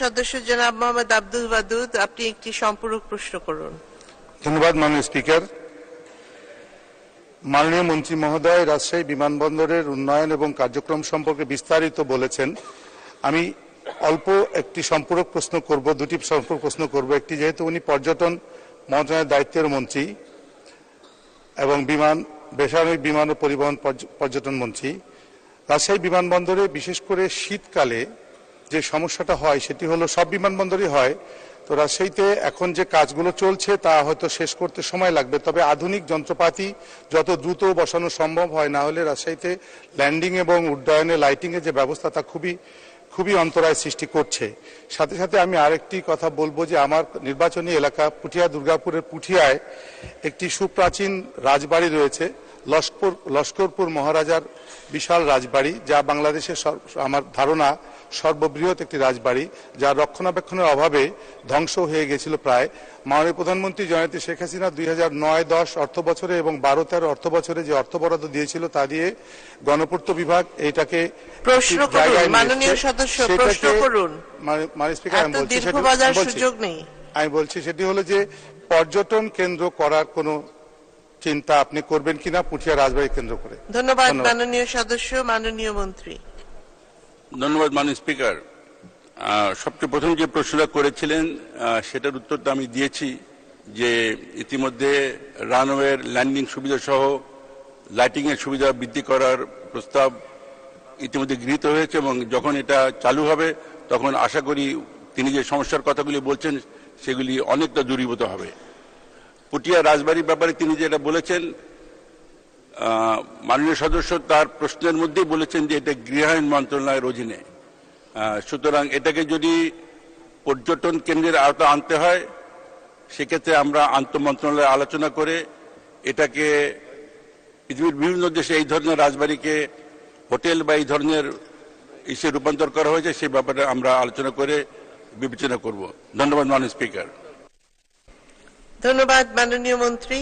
সদস্য জনাব মোহাম্মদ আব্দুল ওয়াদুদ, আপনি একটি সম্পূরক প্রশ্ন করুন। ধন্যবাদ মাননীয় স্পিকার। মাননীয় মন্ত্রী মহোদয় রাজশাহী বিমানবন্দরের উন্নয়ন এবং কার্যক্রম সম্পর্কে বিস্তারিত বলেছেন। আমি অল্প একটি সম্পূরক প্রশ্ন করব, দুটি সম্পূরক প্রশ্ন করব। একটি, যেহেতু উনি পর্যটন মন্ত্রণালয়ের দায়িত্বের মন্ত্রী এবং বেসামরিক বিমান ও পরিবহন পর্যটন মন্ত্রী, রাজশাহী বিমানবন্দরে বিশেষ করে শীতকালে যে সমস্যাটা হয় সেটি হলো, সব বিমানবন্দরই হয়, তো রাজশাহীতে এখন যে কাজগুলো চলছে তা হয়তো শেষ করতে সময় লাগবে, তবে আধুনিক যন্ত্রপাতি যত দ্রুত বসানো সম্ভব হয়, না হলে রাজশাহীতে ল্যান্ডিং এবং উড্ডয়নে লাইটিং এর যে ব্যবস্থা তা খুবই অন্তরায় সৃষ্টি করছে। সাথে সাথে আমি আরেকটি কথা বলবো যে আমার নির্বাচনী এলাকা পুঠিয়া, দুর্গাপুরের পুঠিয়ায় একটি সুপ্রাচীন রাজবাড়ি রয়েছে, লস্করপুর মহারাজার বিশাল রাজবাড়ি, যা বাংলাদেশের আমার ধারণা সর্ববৃহৎ একটি রাজবাড়ি, যার রক্ষণাবেক্ষণের অভাবে ধ্বংস হয়ে গেছিল প্রায়। মাননীয় প্রধানমন্ত্রী জননেত্রী শেখ হাসিনা 2009-10 অর্থ বছরে এবং 12-13 অর্থ বছরে যে অর্থ বরাদ্দ দিয়েছিল তা দিয়ে গণপূর্ত বিভাগ এটাকে প্রশ্ন করুন। মাননীয় সদস্য প্রশ্ন করুন। মাননীয় স্পিকার, আমি বলছি সেটি হলো যে পর্যটন কেন্দ্র করার কোনো চিন্তা আপনি করবেন কিনা পুঠিয়া রাজবাড়ি কেন্দ্র করে। ধন্যবাদ মাননীয় সদস্য। মাননীয় মন্ত্রী। ধন্যবাদ মাননীয় স্পিকার। সবচেয়ে প্রথম যে প্রশ্নটা করেছিলেন সেটার উত্তরটা আমি দিয়েছি যে ইতিমধ্যে রানওয়ের ল্যান্ডিং সুবিধা সহ লাইটিং এর সুবিধা বৃদ্ধি করার প্রস্তাব ইতিমধ্যে গৃহীত হয়েছে এবং যখন এটা চালু হবে তখন আশা করি তিনি যে সমস্যার কথাগুলি বলছেন সেগুলি অনেকটা দূরীভূত হবে। পুঠিয়া রাজবাড়ির ব্যাপারে তিনি যেটা বলেছেন, মাননীয় সদস্য তার প্রশ্নের মধ্যেই বলেছেন যে এটা গৃহায়ণ মন্ত্রণালয়ের অধীনে, সুতরাং এটাকে যদি পর্যটন কেন্দ্রের আওতা আনতে হয় সেক্ষেত্রে আমরা আন্তঃমন্ত্রণালয়ে আলোচনা করে এটাকে, পৃথিবীর বিভিন্ন দেশে এই ধরনের রাজবাড়িকে হোটেল বা এই ধরনের ইসে রূপান্তর করা হয়েছে, সেই ব্যাপারে আমরা আলোচনা করে বিবেচনা করব। ধন্যবাদ মাননীয় স্পিকার। ধন্যবাদ মাননীয় মন্ত্রী।